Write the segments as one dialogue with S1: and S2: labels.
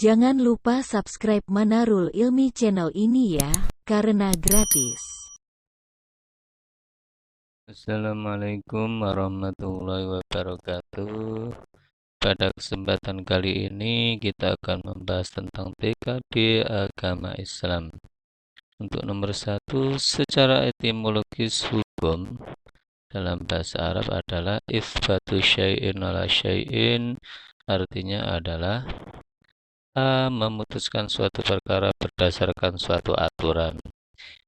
S1: Jangan lupa subscribe Manarul Ilmi channel ini ya, karena gratis.
S2: Assalamualaikum warahmatullahi wabarakatuh. Pada kesempatan kali ini kita akan membahas tentang TKD agama Islam. Untuk nomor 1, secara etimologis hukum dalam bahasa Arab adalah itsbatu syai'in ala syai'in, artinya adalah A. Memutuskan suatu perkara berdasarkan suatu aturan.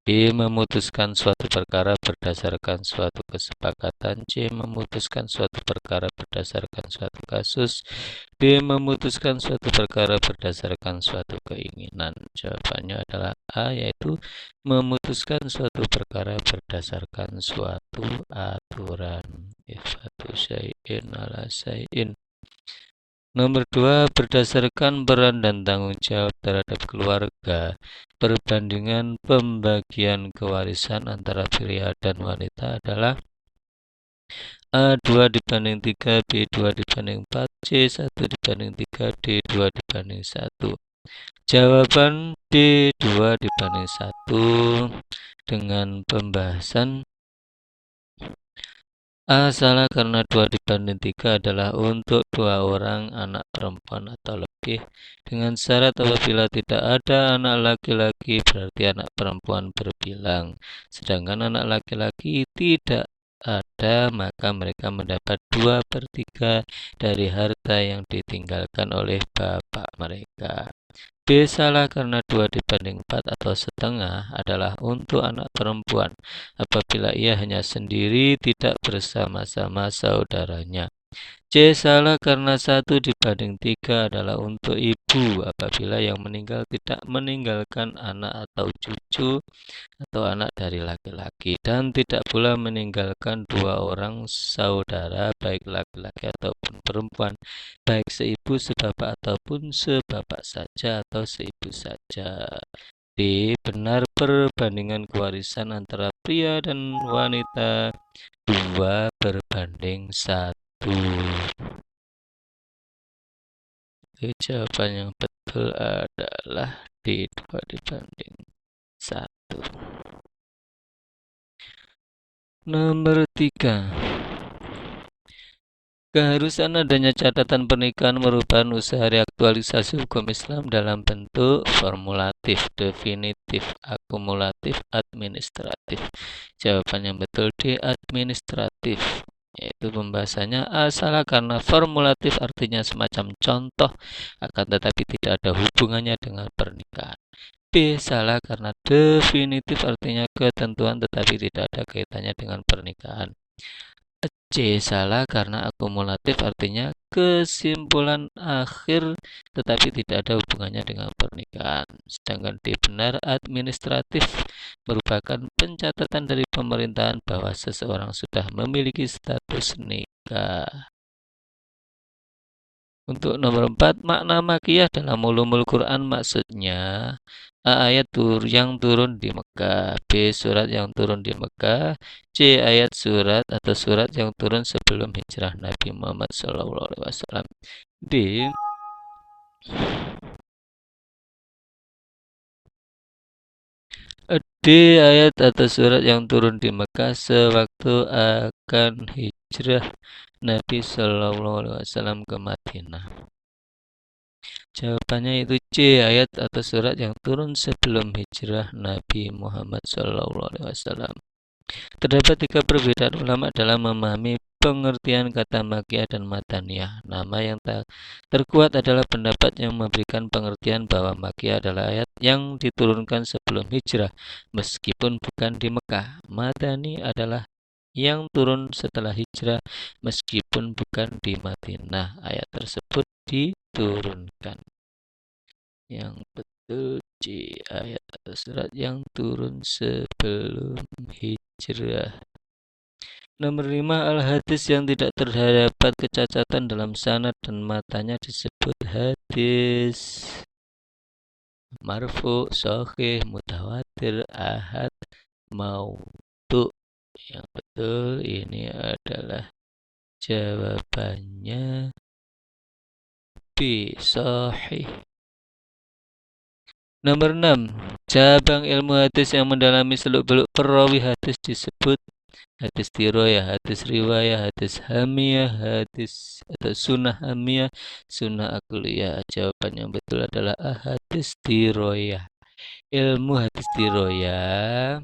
S2: B. Memutuskan suatu perkara berdasarkan suatu kesepakatan. C. Memutuskan suatu perkara berdasarkan suatu kasus. D. Memutuskan suatu perkara berdasarkan suatu keinginan. Jawabannya adalah A, yaitu memutuskan suatu perkara berdasarkan suatu aturan. Ifatu syai'in ala syai'in. Nomor 2, berdasarkan peran dan tanggung jawab terhadap keluarga, perbandingan pembagian kewarisan antara pria dan wanita adalah A 2 dibanding 3, B 2 dibanding 4, C 1 dibanding 3, D 2 dibanding 1. Jawaban D 2 dibanding 1 dengan pembahasan A salah karena 2 dibanding 3 adalah untuk 2 orang anak perempuan atau lebih, dengan syarat apabila tidak ada anak laki-laki berarti anak perempuan berbilang, sedangkan anak laki-laki tidak ada maka mereka mendapat 2/3 dari harta yang ditinggalkan oleh bapak mereka. B salah karena 2 dibanding 4 atau setengah adalah untuk anak perempuan apabila ia hanya sendiri tidak bersama-sama saudaranya. C salah karena 1 dibanding 3 adalah untuk ibu apabila yang meninggal tidak meninggalkan anak atau cucu atau anak dari laki-laki, dan tidak pula meninggalkan 2 orang saudara baik laki-laki ataupun perempuan, baik seibu sebapak ataupun sebapak saja atau seibu saja. D. Benar perbandingan kewarisan antara pria dan wanita 2 berbanding 1. Jawaban yang betul adalah D 2 dibanding 1. Nomor 3. Keharusan adanya catatan pernikahan merupakan usaha reaktualisasi hukum Islam dalam bentuk formulatif, definitif, akumulatif, administratif. Jawaban yang betul D, administratif. Yaitu pembahasannya A salah karena formulatif artinya semacam contoh, akan tetapi tidak ada hubungannya dengan pernikahan. B salah karena definitif artinya ketentuan tetapi tidak ada kaitannya dengan pernikahan. C salah karena akumulatif artinya kesimpulan akhir tetapi tidak ada hubungannya dengan pernikahan. Sedangkan D benar, administratif merupakan pencatatan dari pemerintahan bahwa seseorang sudah memiliki status nikah. Untuk nomor 4, makna makiyah dalam ulumul Quran maksudnya A. Ayat yang turun di Mekah, B. Surat yang turun di Mekah, C. Ayat surat atau surat yang turun sebelum hijrah Nabi Muhammad SAW, D. Ayat atau surat yang turun di Mekah sewaktu akan hijrah Nabi SAW ke Madinah. Jawabannya itu C, ayat atau surat yang turun sebelum hijrah Nabi Muhammad SAW. Terdapat 3 perbedaan ulama dalam memahami pengertian kata makiyah dan madaniyah. Nama yang terkuat adalah pendapat yang memberikan pengertian bahwa makiyah adalah ayat yang diturunkan sebelum hijrah, meskipun bukan di Mekah. Madani adalah yang turun setelah hijrah, meskipun bukan di Madinah. Ayat tersebut diturunkan. Yang betul C, ayat atau surat yang turun sebelum hijrah. Nomor 5, al-hadis yang tidak terdapat kecacatan dalam sanad dan matanya disebut hadis marfu, sahih, mutawatir, ahad, maudhu. Yang betul ini adalah jawabannya B, sahih. Nomor 6, cabang ilmu hadis yang mendalami seluk-beluk perawi hadis disebut hadis tiroyah, hadis riwayah, hadis hamiyah, hadis atau sunnah hamiyah, sunnah akliyah. Jawaban yang betul adalah hadis tiroyah. Ilmu hadis tiroyah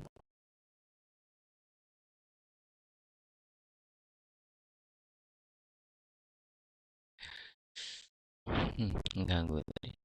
S2: ganggu tadi.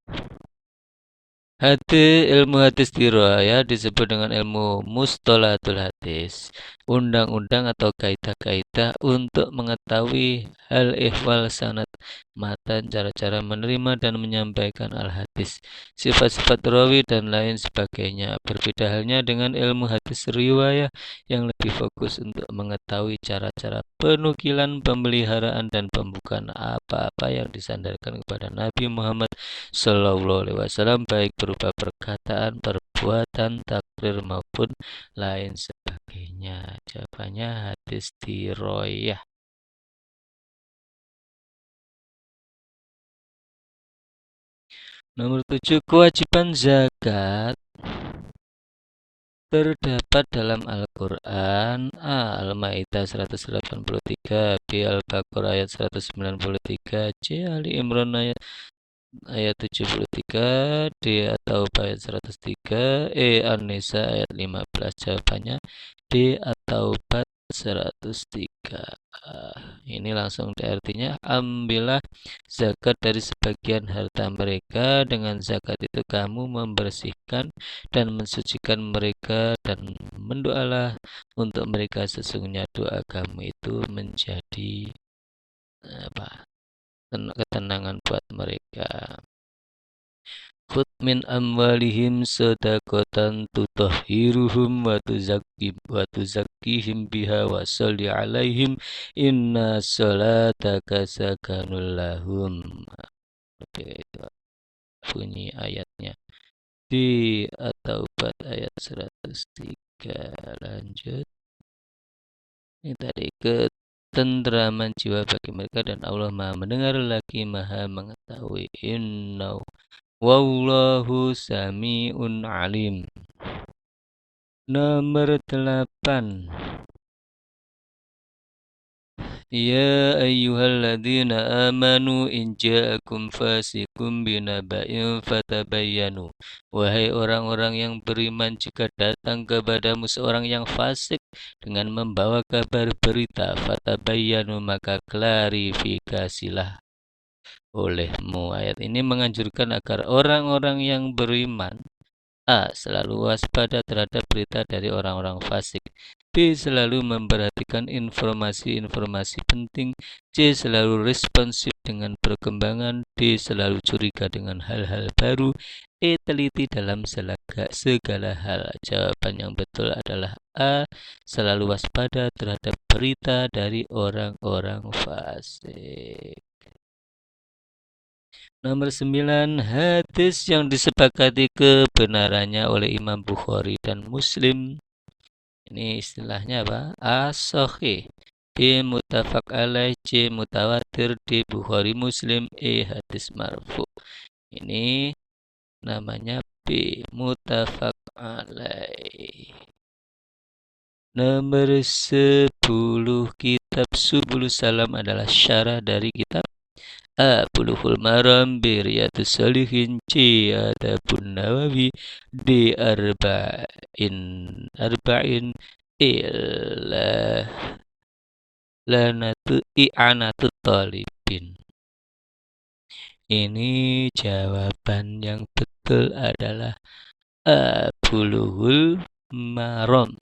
S2: Ilmu hadis dirayah disebut dengan ilmu mustolahatul hadis, undang-undang atau kaidah-kaidah untuk mengetahui hal ihwal sanad, matan, cara-cara menerima dan menyampaikan al-hadis, sifat-sifat rawi dan lain sebagainya. Berbeda halnya dengan ilmu hadis riwayah yang lebih fokus untuk mengetahui cara-cara penukilan, pemeliharaan dan pembukaan apa-apa yang disandarkan kepada Nabi Muhammad Sallallahu Alaihi Wasallam, baik berupa perkataan, perbuatan, takrir maupun lain sebagainya. Jawabannya hadis diroyah. Nomor 7, kewajiban zakat terdapat dalam Al-Quran. A. Al-Ma'idah 183, B. Al-Baqarah ayat 193, C. Ali Imran ayat 73, D atau ayat 103, E An-Nisa ayat 15. Jawabannya D atau 103. Ini langsung artinya ambillah zakat dari sebagian harta mereka, dengan zakat itu kamu membersihkan dan mensucikan mereka, dan mendoalah untuk mereka, sesungguhnya doa kamu itu menjadi apa, ketenangan buat mereka. Khud min amwalihim sadaqatan tutahhiruhum wa tuzakkihim biha wa sholli alaihim inna salataka sakanul lahum. Itu bunyi ayatnya di At-Taubah ayat 103. Lanjut. Ini tadi ketentraman jiwa bagi mereka, dan Allah Maha mendengar lagi Maha mengetahui. Inna wallahu sami'un alim. Nomor 8. Ya ayyuhalladzina amanu in ja'akum fasikum binaba'in fatabayyanu. Wahai orang-orang yang beriman, jika datang kepadamu seorang yang fasik dengan membawa kabar berita, fatabayyanu, maka klarifikasilah olehmu. Ayat ini menganjurkan agar orang-orang yang beriman A. Selalu waspada terhadap berita dari orang-orang fasik. B. Selalu memperhatikan informasi-informasi penting. C. Selalu responsif dengan perkembangan. D. Selalu curiga dengan hal-hal baru. E. Teliti dalam segala hal. Jawaban yang betul adalah A. Selalu waspada terhadap berita dari orang-orang fasik. Nomor 9, hadis yang disepakati kebenarannya oleh Imam Bukhari dan Muslim. Ini istilahnya apa? A. Sahih, B. Muttafaq alaih, C. Mutawatir, D. Bukhari Muslim, E. Hadis marfu. Ini namanya B. Muttafaq alaih. Nomor 10, kitab Subulus Salam adalah syarah dari kitab A. Bulughul Maram, B. Riyadhus Shalihin, C. Adabun Nawawi, D. Arba'in, E. I'anatut Talibin. Ini jawaban yang betul adalah A. Bulughul Maram.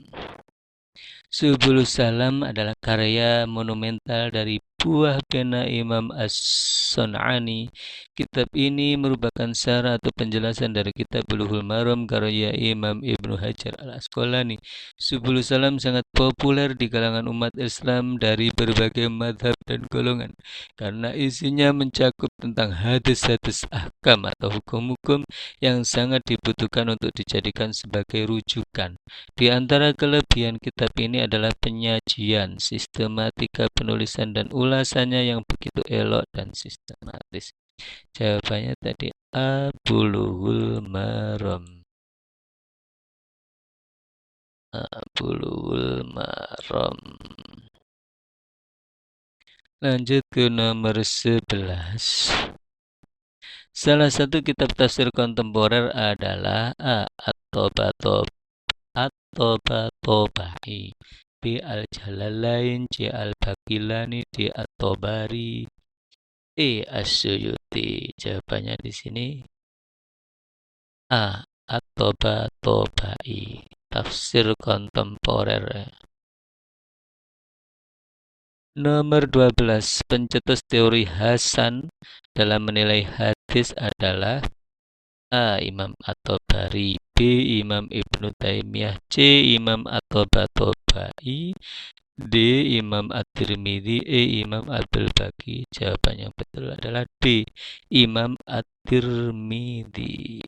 S2: Subulus Salam adalah karya monumental dari buah pena Imam As-Sun'ani. Kitab ini merupakan syarah atau penjelasan dari kitab Bulughul Maram karya Imam Ibnu Hajar Al-Asqalani. Subulus Salam sangat populer di kalangan umat Islam dari berbagai madhab dan golongan karena isinya mencakup tentang hadis-hadis ahkam atau hukum-hukum yang sangat dibutuhkan untuk dijadikan sebagai rujukan. Di antara kelebihan kitab ini adalah penyajian, sistematika penulisan dan ulasannya yang begitu elok dan sistematis. Jawabannya tadi Bulughul Maram. Bulughul Maram. Lanjut ke nomor 11. Salah satu kitab tafsir kontemporer adalah A. At-Tabatabai, B. Al-Jalalain, C. Al-Baqilani, D. At-Tabari, E. As-Suyuti. Jawabannya di sini A. At-Tabatabai, tafsir kontemporer. Nomor 12. Pencetus teori Hasan dalam menilai hadis adalah A. Imam At-Tabari, B. Imam Ibnu Taimiyah, C. Imam At-Tabatabai, D. Imam At-Tirmidzi, E. Imam Abdul Baqi. Jawaban yang betul adalah D. Imam At-Tirmidzi.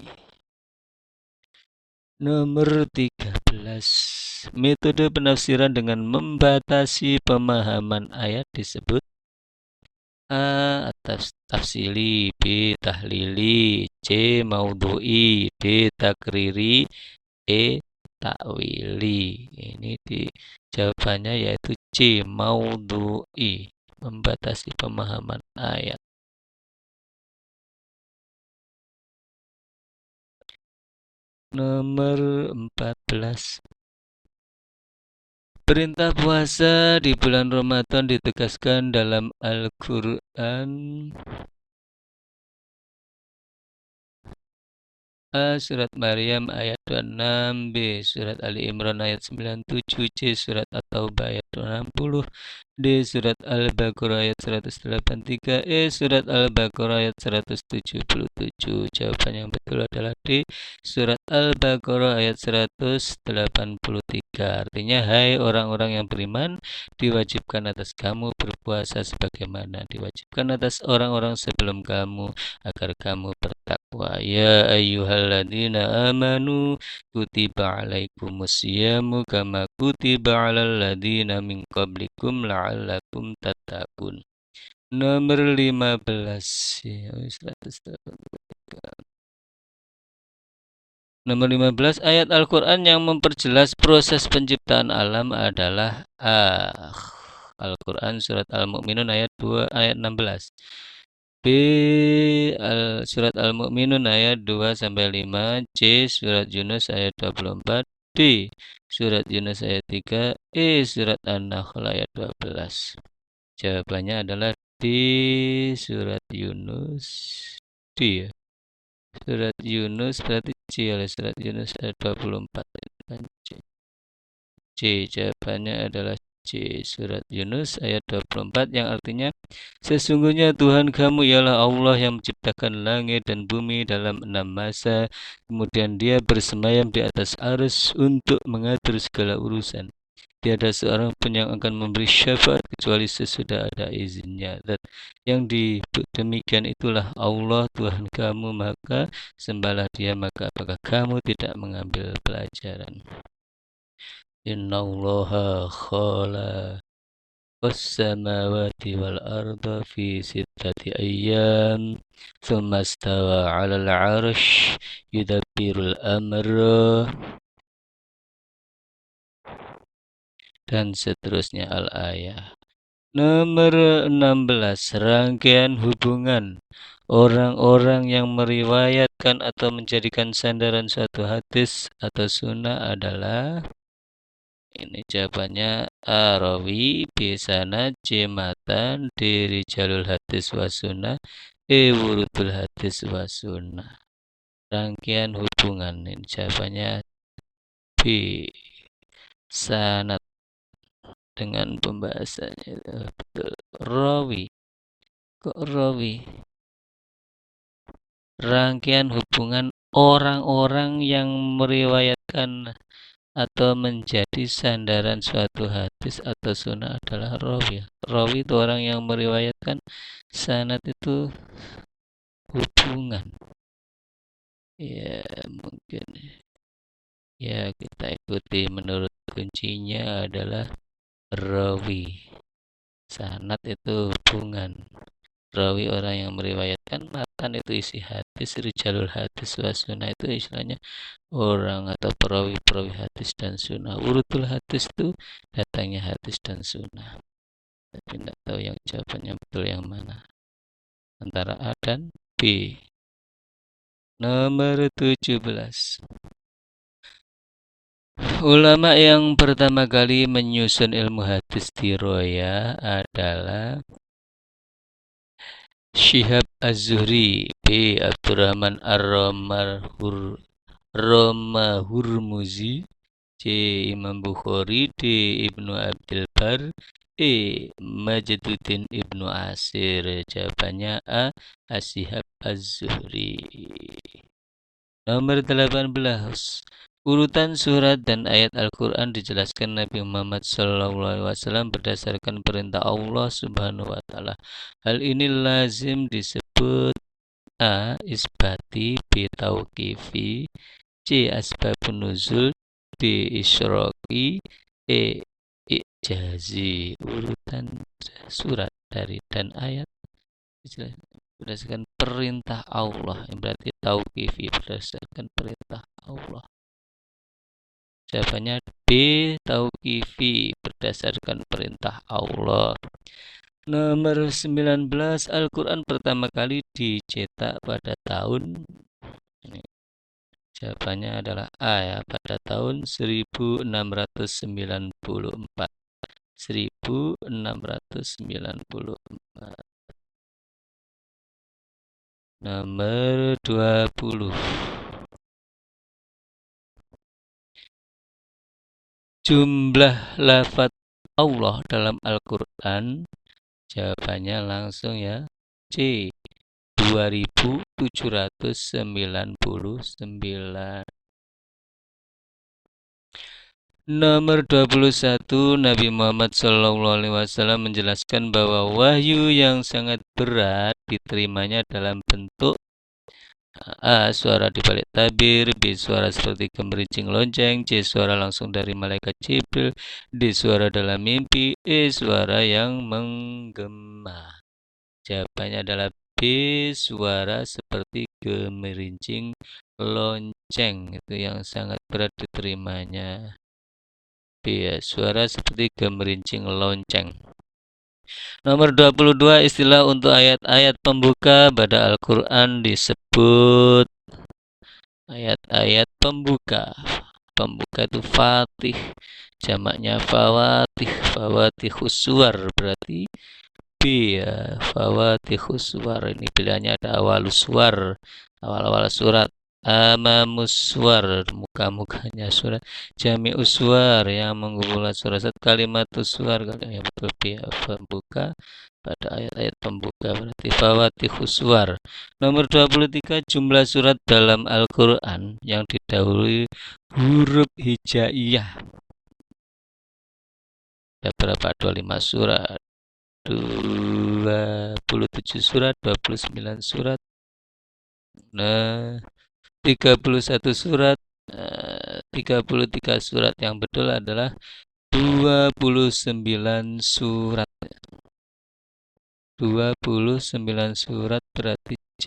S2: Nomor 13. Metode penafsiran dengan membatasi pemahaman ayat disebut A. Tafsili, B. Tahlili, C. Maudhu'i, D. Takriri, E. Takwili. Ini jawabannya yaitu C. Maudhu'i, membatasi pemahaman ayat. Nomor 14. Perintah puasa di bulan Ramadan ditegaskan dalam Al-Quran. A. Surat Maryam ayat 26, B. Surat Ali Imran ayat 97, C. Surat At-Taubah ayat 60, D. Surat Al-Baqarah ayat 183, E. Surat Al-Baqarah ayat 177. Jawaban yang betul adalah D. Surat Al-Baqarah ayat 183. Artinya, hai orang-orang yang beriman, diwajibkan atas kamu berpuasa sebagaimana diwajibkan atas orang-orang sebelum kamu, agar kamu bertakwa. Ya ayyuhalladzina amanu kutiba alaikumusyamu kama kutiba alal ladzina min qablikum la'allakum tattaqun. Nomor 15. Nomor 15, ayat Al-Quran yang memperjelas proses penciptaan alam adalah A. Al-Quran surat Al-Mu'minun ayat 2 ayat 16. B. Surat Al-Mu'minun ayat 2 sampai 5, C. Surat Yunus ayat 24, D. Surat Yunus ayat 3, E. Surat An-Nahl ayat 12. Jawabannya adalah D. Surat Yunus. D ya. Surat Yunus berarti C oleh surat Yunus ayat 24. C. C. Jawabannya adalah C. Surat Yunus ayat 24 yang artinya sesungguhnya Tuhan kamu ialah Allah yang menciptakan langit dan bumi dalam 6 masa. Kemudian dia bersemayam di atas arsy untuk mengatur segala urusan. Tiada seorang pun yang akan memberi syafaat kecuali sesudah ada izinnya. Dan yang demikian itulah Allah Tuhan kamu, maka sembahlah dia. Maka apakah kamu tidak mengambil pelajaran? Innallaha khala was-samawati wal arda fi sittati ayyam thumma istawa 'alal 'arsy yudabbirul amra dan seterusnya al-ayah. Nomor 16, rangkaian hubungan orang-orang yang meriwayatkan atau menjadikan sandaran suatu hadis atau sunnah adalah, ini jawabannya A. Rawi, B. Sanad, C. Matan, D. Rijalul hadis wa sunnah, E. Wurudul hadis wa sunnah. Rangkaian hubungan, ini jawabannya B. Sanad dengan pembahasannya betul. Rawi. Kok rawi? Rangkaian hubungan orang-orang yang meriwayatkan atau menjadi sandaran suatu hadis atau sunnah adalah rawi. Rawi itu orang yang meriwayatkan, sanad itu hubungan. Ya, mungkin ya kita ikuti menurut kuncinya adalah rawi. Sanad itu hubungan. Rawi orang yang meriwayatkan, matan itu isi hadis, rijalul hadis wa sunnah itu istilahnya orang atau perawi-perawi hadis dan sunnah. Urutul hadis itu datangnya hadis dan sunnah. Tapi tidak tahu yang jawabannya betul yang mana. Antara A dan B. Nomor 17. Ulama yang pertama kali menyusun ilmu hadis di Roya adalah Syihab Az-Zuhri, B. Abdurrahman Ar-Romahurmuzi, C. Imam Bukhari, D. Ibnu Abdul Bar, E. Majaduddin Ibnu Asir. Jawabannya A. Syihab Az-Zuhri. Nomor 18. Urutan surat dan ayat Al-Quran dijelaskan Nabi Muhammad SAW berdasarkan perintah Allah Subhanahu wa Ta'ala. Hal ini lazim disebut A. Isbati, B. Tauqifi, C. Asbabun nuzul, D. Isyraqi, E. Ijazi. Urutan surat dari dan ayat berdasarkan perintah Allah, yang berarti tauqifi, berdasarkan perintah Allah. Jawabannya B. Tauqifi, berdasarkan perintah Allah. Nomor 19. Al-Quran pertama kali dicetak pada tahun, jawabannya adalah A ya, pada tahun 1694. 1694. Nomor 20. Jumlah lafaz Allah dalam Al-Quran, jawabannya langsung ya, C. 2799. Nomor 21. Nabi Muhammad SAW menjelaskan bahwa wahyu yang sangat berat diterimanya dalam bentuk A. Suara di balik tabir, B. Suara seperti gemerincing lonceng, C. Suara langsung dari malaikat Jibril, D. Suara dalam mimpi, E. Suara yang menggema. Jawabannya adalah B. Suara seperti gemerincing lonceng, itu yang sangat berat diterimanya. B. Ya, suara seperti gemerincing lonceng. Nomor 22. Istilah untuk ayat-ayat pembuka pada Al-Quran disebut ayat-ayat pembuka. Pembuka itu fatih, jamaknya fawatih, fawatihus suwar, berarti B ya, fawatihus suwar. Ini pilihannya ada awalus suwar, awal-awal surat, amamus suwar, muka-mukanya surat, jami'us suwar, yang mengumpulkan surat, kalimatus suwar, yang betul B ya, pembuka pada ayat-ayat pembuka, berarti fawatihus suwar. Nomor 23. Jumlah surat dalam Al-Quran yang didahului huruf hijaiyah. Ada berapa? 25 surat, 27 surat, 29 surat, 31 surat, 33 surat. Yang betul adalah 29 surat. 29 surat berarti C.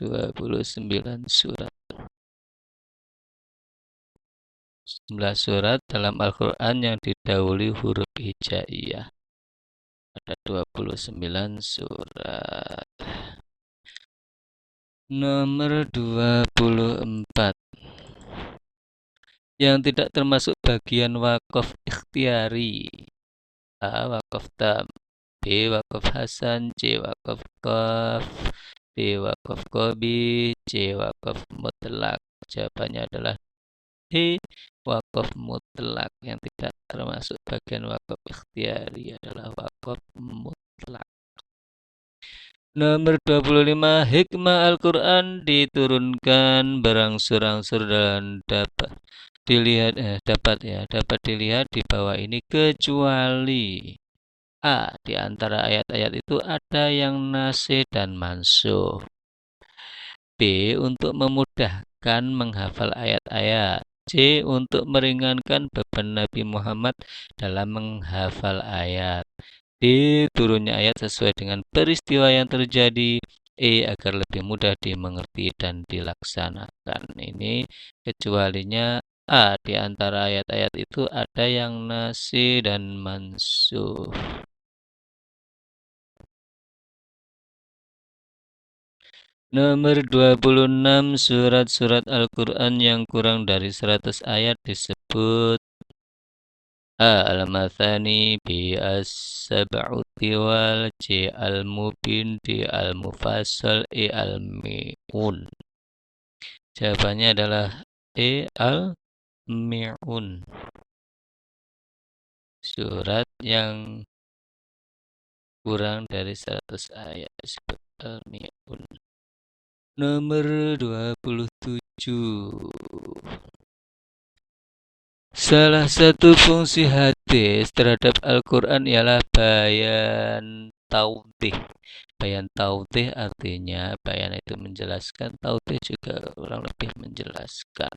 S2: 29 surat. Jumlah surat dalam Al-Quran yang didahului huruf hijaiyah. Ada 29 surat. Nomor 24. Yang tidak termasuk bagian wakaf ikhtiari. A. Wakaf tam, B. Wakaf hasan, C. Wakaf qaf, D. Wakaf qobi, C. Wakaf mutlak. Jawabannya adalah D. Wakaf mutlak. Yang tidak termasuk bagian wakaf ikhtiari adalah wakaf mutlak. Nomor 25. Hikmah Al-Quran diturunkan berangsur-angsur dan dapat dilihat di bawah ini, kecuali A. Di antara ayat-ayat itu ada yang nasih dan mansuh. B. Untuk memudahkan menghafal ayat-ayat. C. Untuk meringankan beban Nabi Muhammad dalam menghafal ayat. D. Turunnya ayat sesuai dengan peristiwa yang terjadi. E. Agar lebih mudah dimengerti dan dilaksanakan. Ini kecualinya A. Di antara ayat-ayat itu ada yang nasi dan mansukh. Nomor 26, surat-surat Al-Quran yang kurang dari 100 ayat disebut A. Al-Mathani, B. As-Sab'u Tiwal, C. Al-Mubin, D. Al-Mufassal, E. Al-Mi'un. Jawabannya adalah E. Al-Mi'un. Surat yang kurang dari 100 ayat disebut Al-Mi'un. Nomor 27. Salah satu fungsi hadis terhadap Al-Quran ialah bayan taudih. Bayan taudih artinya bayan itu menjelaskan, taudih juga kurang lebih menjelaskan.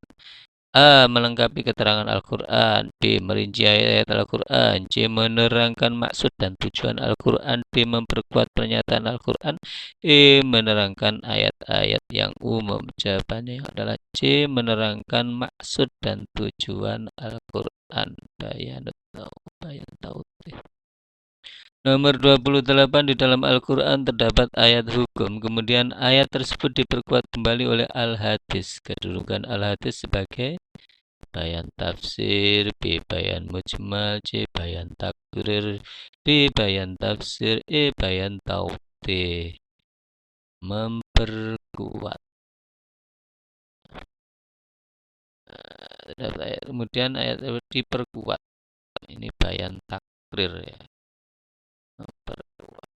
S2: A. Melengkapi keterangan Al-Quran. B. Merinci ayat-ayat Al-Quran. C. Menerangkan maksud dan tujuan Al-Quran. D. Memperkuat pernyataan Al-Quran. E. Menerangkan ayat-ayat yang umum. Jawabannya adalah C. Menerangkan maksud dan tujuan Al-Quran. Bayan tautih. Nomor 28, di dalam Al-Quran terdapat ayat hukum. Kemudian ayat tersebut diperkuat kembali oleh Al-Hadis. Kedudukan Al-Hadis sebagai bayan tafsir, B. Bayan mujmal, C. Bayan takrir, D. Bayan tafsir, E. Bayan tautih. Memperkuat. Kemudian ayat diperkuat. Ini bayan takrir ya. Memperkuat.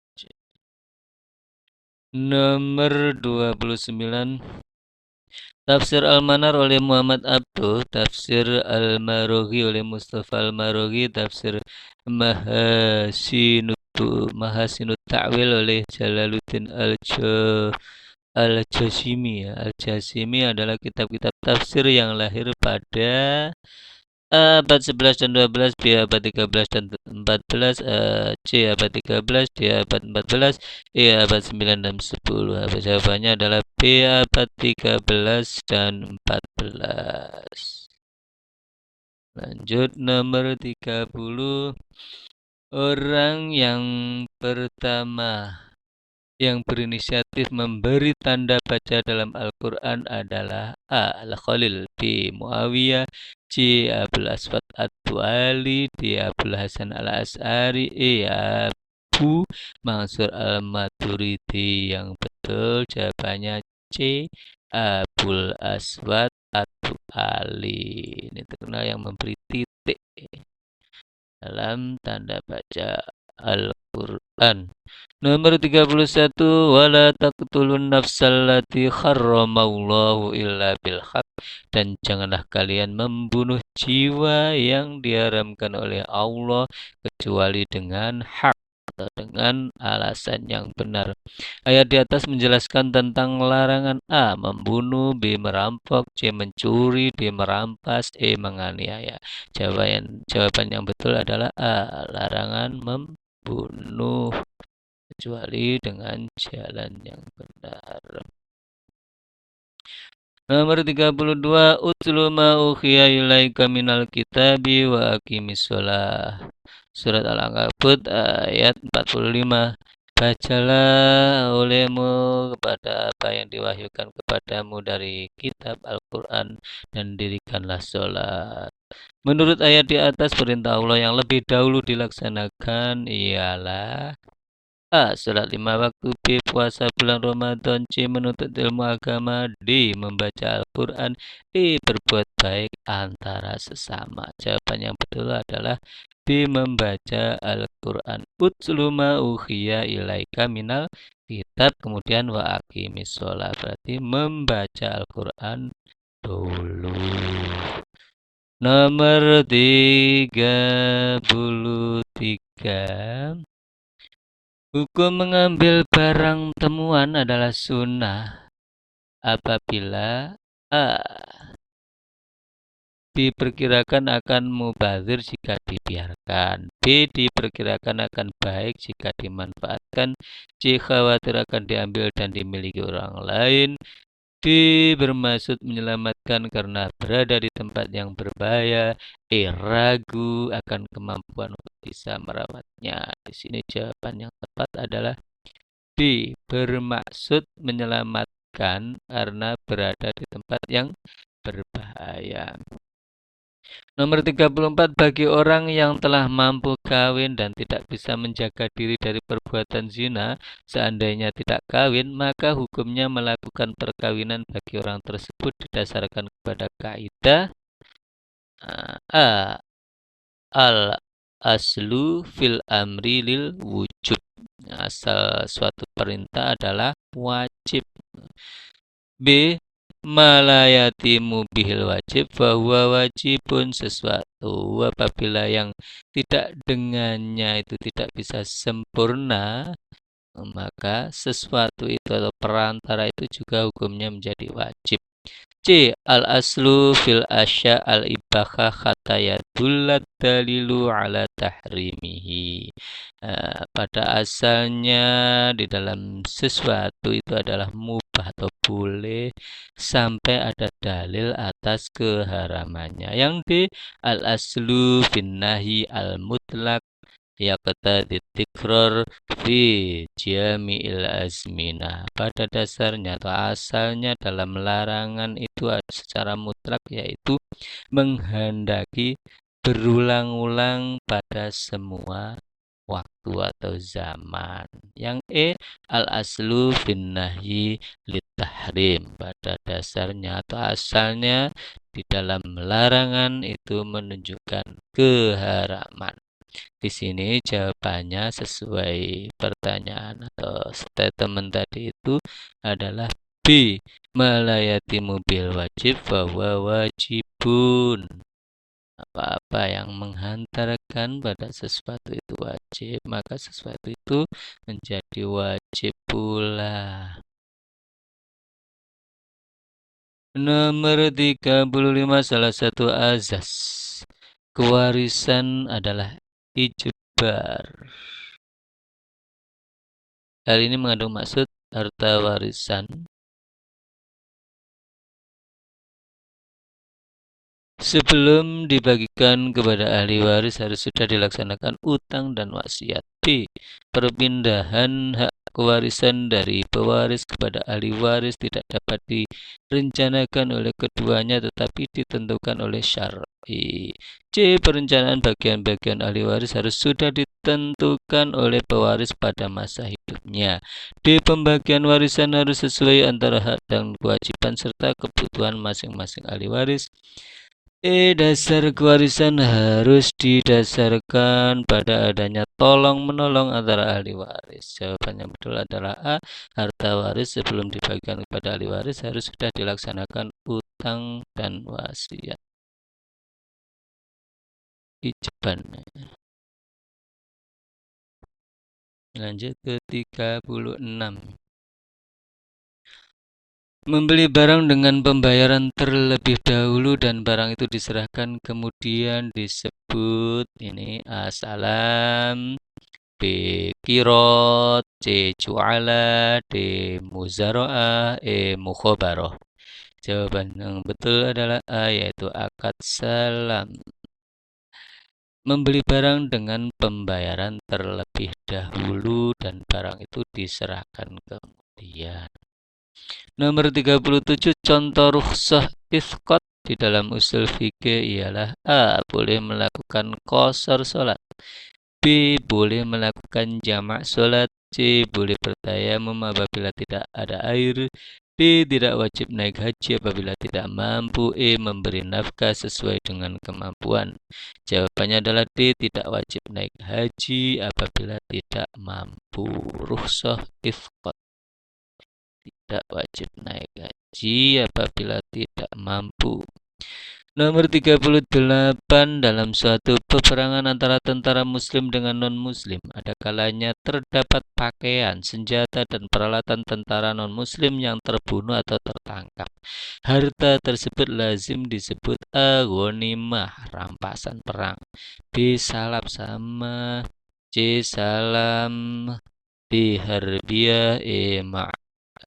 S2: Nomor 29, Tafsir Al-Manar oleh Muhammad Abduh, Tafsir Al-Marughi oleh Mustafa Al-Marughi, Tafsir Mahasinut Ta'wil oleh Jalaluddin Al-Jasimi. Al-Jasimi adalah kitab-kitab tafsir yang lahir pada abad 11 dan 12, B abad 13 dan 14, C abad 13, D abad 14, E abad 9 dan 10. Jawabannya adalah B abad 13 dan 14. Lanjut nomor 30. Orang yang pertama yang berinisiatif memberi tanda baca dalam Al-Quran adalah A. Al-Khalil, B. Muawiyah, C. Abul Aswad Ad-Duali, D. Abul Hasan Al-As'ari, E. Abu Mansur Al-Maturidi. Yang betul jawabannya C. Abul Aswad Ad-Duali. Ini terkenal yang memberi titik dalam tanda baca Al-Quran. Nomor 31, wala taqtulun nafsal lati harramallahu illa bil haq, dan janganlah kalian membunuh jiwa yang diharamkan oleh Allah kecuali dengan hak atau dengan alasan yang benar. Ayat di atas menjelaskan tentang larangan A. Membunuh, B. Merampok, C. Mencuri, D. Merampas, E. Menganiaya. Jawaban yang betul adalah A. Larangan membunuh kecuali dengan jalan yang benar. Nomor 32, utlu ma ukhiya ilaika minal kitabi wa aqimis shalah. Surat Al-Ankabut ayat 45. Bacalah olehmu kepada apa yang diwahyukan kepadamu dari kitab Al-Quran dan dirikanlah sholat. Menurut ayat di atas, perintah Allah yang lebih dahulu dilaksanakan ialah A. Sholat 5 waktu, B. Puasa bulan Ramadan, C. Menuntut ilmu agama, D. Membaca Al-Quran, E. Berbuat baik antara sesama. Jawaban yang betul adalah D. Membaca Al-Quran. Utlu ma ukhiya ilaika minal kitab, kemudian wa aqimis sholat. Berarti membaca Al-Quran dulu. Nomor 33. Hukum mengambil barang temuan adalah sunnah apabila A. diperkirakan akan mubazir jika dibiarkan. B. Diperkirakan akan baik jika dimanfaatkan. C. Khawatir akan diambil dan dimiliki orang lain. D. Bermaksud menyelamatkan karena berada di tempat yang berbahaya. E. Ragu akan kemampuan untuk bisa merawatnya. Di sini jawaban yang tepat adalah B. Bermaksud menyelamatkan karena berada di tempat yang berbahaya. Nomor 34, bagi orang yang telah mampu kawin dan tidak bisa menjaga diri dari perbuatan zina, seandainya tidak kawin, maka hukumnya melakukan perkawinan bagi orang tersebut didasarkan kepada kaidah A. Al-aslu fil amri lil wujub. Asal suatu perintah adalah wajib. B. Malayatimu bihil wajib bahwa wajibun sesuatu apabila yang tidak dengannya itu tidak bisa sempurna, maka sesuatu itu atau perantara itu juga hukumnya menjadi wajib. C. Al-aslu fil asya al-ibahah hatta yadullat dalilu ala tahrimihi. Pada asalnya di dalam sesuatu itu adalah mubah atau boleh sampai ada dalil atas keharamannya. Yang D. Al-aslu fin nahi al-mutlaq yaqtadi tikror fi jami'il azminah. Pada dasarnya atau asalnya dalam larangan itu secara mutlak yaitu menghendaki berulang-ulang pada semua waktu atau zaman. Yang E. Al-aslu fin nahyi litahrim. Pada dasarnya atau asalnya di dalam larangan itu menunjukkan keharaman. Di sini jawabannya sesuai pertanyaan atau statement tadi itu adalah B. Melayati mobil wajib bahwa wajibun. Apa-apa yang menghantarkan pada sesuatu itu wajib, maka sesuatu itu menjadi wajib pula. Nomor 35, salah satu azas kewarisan adalah ijbar. Hal ini mengandung maksud harta warisan sebelum dibagikan kepada ahli waris harus sudah dilaksanakan utang dan wasiat. B. Perpindahan hak kewarisan dari pewaris kepada ahli waris tidak dapat direncanakan oleh keduanya tetapi ditentukan oleh syar'i. C. Perencanaan bagian-bagian ahli waris harus sudah ditentukan oleh pewaris pada masa hidupnya. D. Pembagian warisan harus sesuai antara hak dan kewajiban serta kebutuhan masing-masing ahli waris. Dasar kewarisan harus didasarkan pada adanya tolong-menolong antara ahli waris. Jawaban yang betul adalah A. Harta waris sebelum dibagikan kepada ahli waris harus sudah dilaksanakan utang dan wasiat. Ijban. Lanjut ke 36. Membeli barang dengan pembayaran terlebih dahulu dan barang itu diserahkan kemudian disebut ini A. Salam, B. Kirot, C. Ju'ala, D. Muzaro'ah, E. Mukhobaroh. Jawaban yang betul adalah A, yaitu akad salam. Membeli barang dengan pembayaran terlebih dahulu dan barang itu diserahkan kemudian. Nomor 37, contoh rukhsah ifqat di dalam usul fikih ialah A. Boleh melakukan qashar salat. B. Boleh melakukan jamak salat. C. Boleh bertayamum apabila tidak ada air. D. Tidak wajib naik haji apabila tidak mampu. E. Memberi nafkah sesuai dengan kemampuan. Jawabannya adalah D. Tidak wajib naik haji apabila tidak mampu. Rukhsah ifqat. Tidak wajib naik haji apabila tidak mampu. Nomor 38, dalam suatu peperangan antara tentara muslim dengan non-muslim, ada kalanya terdapat pakaian, senjata, dan peralatan tentara non-muslim yang terbunuh atau tertangkap. Harta tersebut lazim disebut aghanimah, rampasan perang. B. Salab sama. C. Salam. D. Harbiyah. E.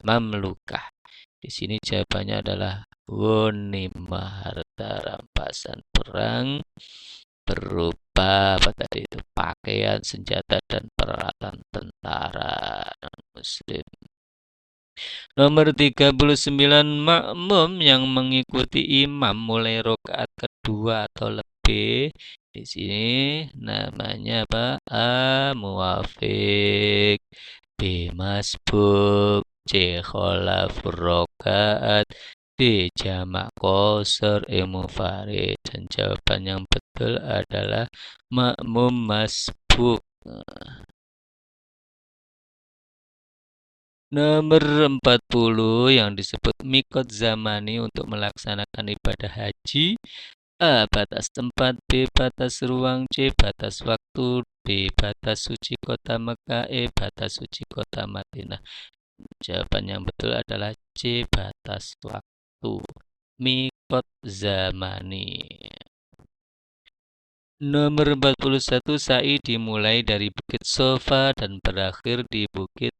S2: Mamlukah. Di sini jawabannya adalah ghanimah, harta rampasan perang berupa apa tadi itu, pakaian, senjata, dan peralatan tentara non-muslim. Nomor 39, makmum yang mengikuti imam mulai rakaat kedua atau lebih. Di sini namanya apa? A. Muwafiq. B. Masbuk. C. Khalafur rakaat. D. Jamak qasar. E. Mufarid. Dan jawaban yang betul adalah makmum masbuk. Nomor 40 yang disebut mikot zamani untuk melaksanakan ibadah haji. A. Batas tempat. B. Batas ruang. C. Batas waktu. D. Batas suci kota Mekah. E. Batas suci kota Madinah. Jawaban yang betul adalah C. Batas waktu. Mikot zamani. Nomor 41, sa'i dimulai dari Bukit Sofa dan berakhir di Bukit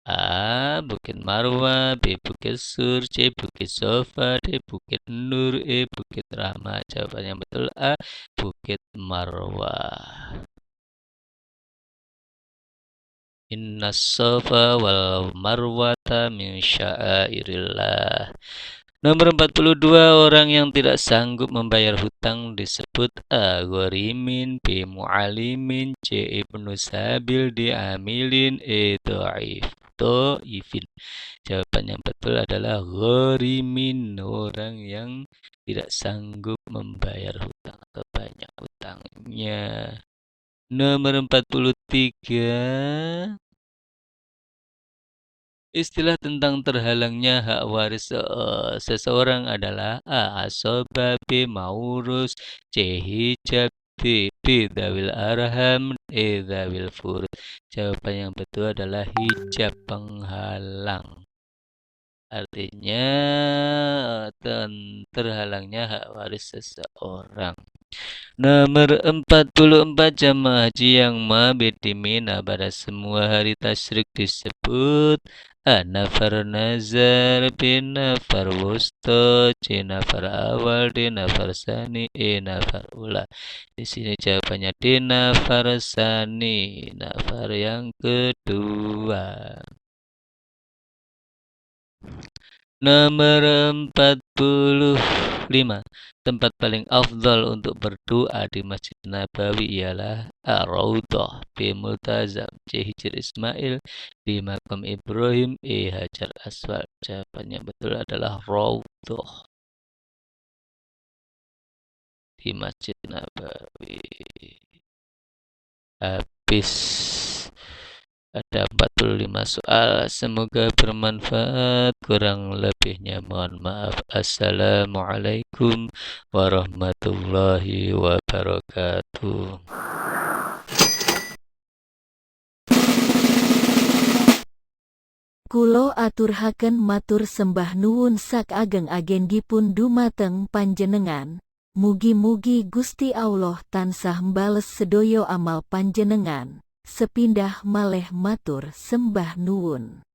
S2: A. Bukit Marwah. B. Bukit Sur. C. Bukit Sofa. D. Bukit Nur. E. Bukit Rahmah. Jawaban yang betul A. Bukit Marwah. Inna Sofa wal Marwata min sya'airillah. Nomor 42, orang yang tidak sanggup membayar hutang disebut A. Gharimin. B. Mu'alimin. C. Ibnu Sabil. D. Amilin. E. Dhaifin. Jawaban yang betul adalah gharimin, orang yang tidak sanggup membayar hutang atau banyak hutangnya. Nomor 43, istilah tentang terhalangnya hak waris seseorang adalah A. Asoba. B. Maurus. C. Hijab. D. Dawil arham. E. Dawil furud. Jawaban yang betul adalah hijab, penghalang. Artinya terhalangnya hak waris seseorang. Nomor 44, jamaah haji yang mabit di Mina pada semua hari tasyrik disebut A. Nafar nazar. B. Nafar wusta. C. Nafar awal. D. Nafar sani. E. Nafar ula. Di sini jawabannya D. Nafar sani, nafar yang kedua. Nomor 45, tempat paling afdal untuk berdoa di Masjid Nabawi ialah A. Raudhah. B. Multazam. C. Hijr Ismail. D. Makam Ibrahim. E. Hajar Aswad. Jawaban yang betul adalah Raudhah di Masjid Nabawi. Habis. Ada 45 soal, semoga bermanfaat, kurang lebihnya mohon maaf. Assalamualaikum warahmatullahi wabarakatuh.
S1: Kulo aturhaken matur sembah nuwun sak ageng agengipun dumateng panjenengan. Mugi-mugi Gusti Allah tansah mbales sedoyo amal panjenengan. Sepindah malih matur sembah nuwun.